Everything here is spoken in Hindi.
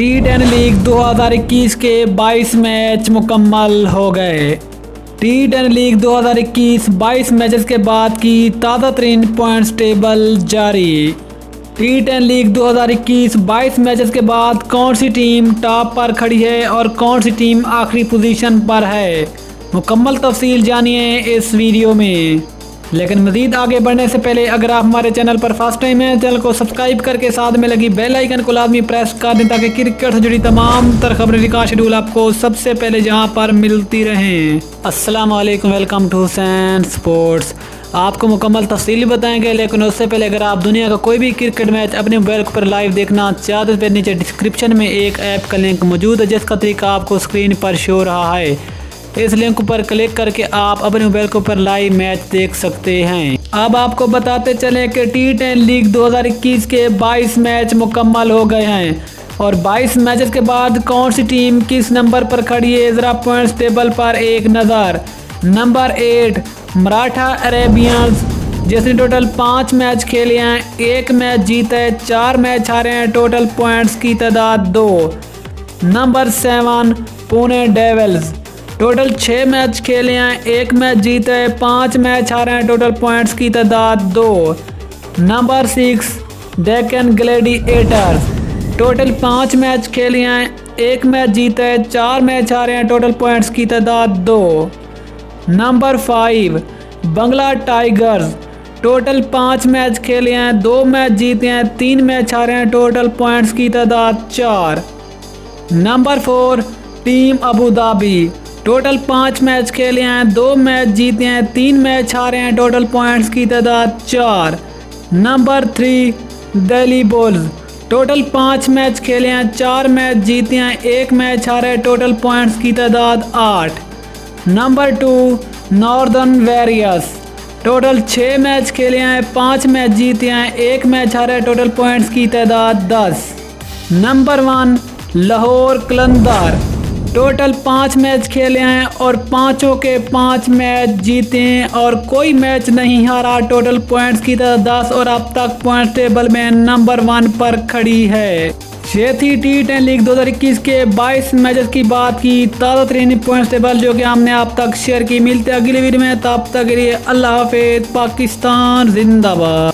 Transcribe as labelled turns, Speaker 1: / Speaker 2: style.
Speaker 1: T10 लीग 2021 के 22 मैच मुकम्मल हो गए। T10 लीग 2021 22 मैचेस के बाद की ताज़ा तरीन पॉइंट्स टेबल जारी। T10 लीग 2021 22 मैचेस के बाद कौन सी टीम टॉप पर खड़ी है और कौन सी टीम आखिरी पोजीशन पर है, मुकम्मल तफसील जानिए इस वीडियो में। लेकिन मज़ीद आगे बढ़ने से पहले अगर आप हमारे चैनल पर फर्स्ट टाइम हैं, चैनल को सब्सक्राइब करके साथ में लगी बेल आइकन को लाजमी प्रेस कर दें ताकि क्रिकेट से जुड़ी तमाम तर खबरें का शेड्यूल आपको सबसे पहले जहां पर मिलती रहें। अस्सलाम वालेकुम, वेलकम टू हुसैन स्पोर्ट्स। आपको मुकम्मल तफसीली बताएंगे, लेकिन उससे पहले अगर आप दुनिया का कोई भी क्रिकेट मैच अपने मोबाइल पर लाइव देखना चाहते हैं तो नीचे डिस्क्रिप्शन में एक ऐप का लिंक मौजूद है जिसका तरीका आपको स्क्रीन पर शो रहा है। इस लिंक पर क्लिक करके आप अपने मोबाइल के ऊपर लाइव मैच देख सकते हैं। अब आपको बताते चलें कि T10 लीग 2021 के 22 मैच मुकम्मल हो गए हैं और 22 मैचेस के बाद कौन सी टीम किस नंबर पर खड़ी है, ज़रा पॉइंट्स टेबल पर एक नज़र। नंबर 8 मराठा अरेबियंस, जिसने टोटल 5 मैच खेले हैं, 1 मैच जीता है, 4 मैच हारे हैं, टोटल पॉइंट्स की तादाद 2। Number 7 Pune Devils, total 6 match खेले हैं, 1 मैच जीते हैं, 5 मैच हारे हैं, टोटल पॉइंट्स की तादाद 2। Number 6 Deccan Gladiators, total 5 match खेले हैं, 1 मैच जीते हैं, 4 मैच हारे हैं, टोटल पॉइंट्स की तादाद 2। नंबर 5 बंगला टाइगर्स, टोटल 5 मैच खेले हैं, 2 मैच जीते हैं, 3 मैच हारे हैं, टोटल पॉइंट्स की तादाद 4। Number 4 team Abu Dhabi, total 5 match खेले हैं, 2 मैच जीते हैं, 3 मैच हारे हैं, टोटल पॉइंट्स की तादाद 4। Number 3 Delhi bulls, total 5 match खेले हैं, 4 मैच जीते हैं, 1 मैच हारे हैं, टोटल पॉइंट्स की तादाद 8। Number 2 northern warriors, total 6 match खेले हैं, 5 मैच जीते हैं, 1 मैच हारे हैं, टोटल पॉइंट्स की तादाद 10। नंबर 1 लाहौर कलंदर, टोटल 5 मैच खेले हैं और 5 के 5 मैच जीते हैं और कोई मैच नहीं हारा, टोटल पॉइंट्स की तादाद 10 और अब तक पॉइंट टेबल में नंबर 1 पर खड़ी है। ये थी T10 लीग 2021 के 22 मैचेस की बात की ताज़ा तरीन पॉइंट टेबल जो कि हमने आप तक शेयर की। मिलते अगली वीडियो में, तब तक के लिए अल्लाह हाफिज़। पाकिस्तान जिंदाबाद।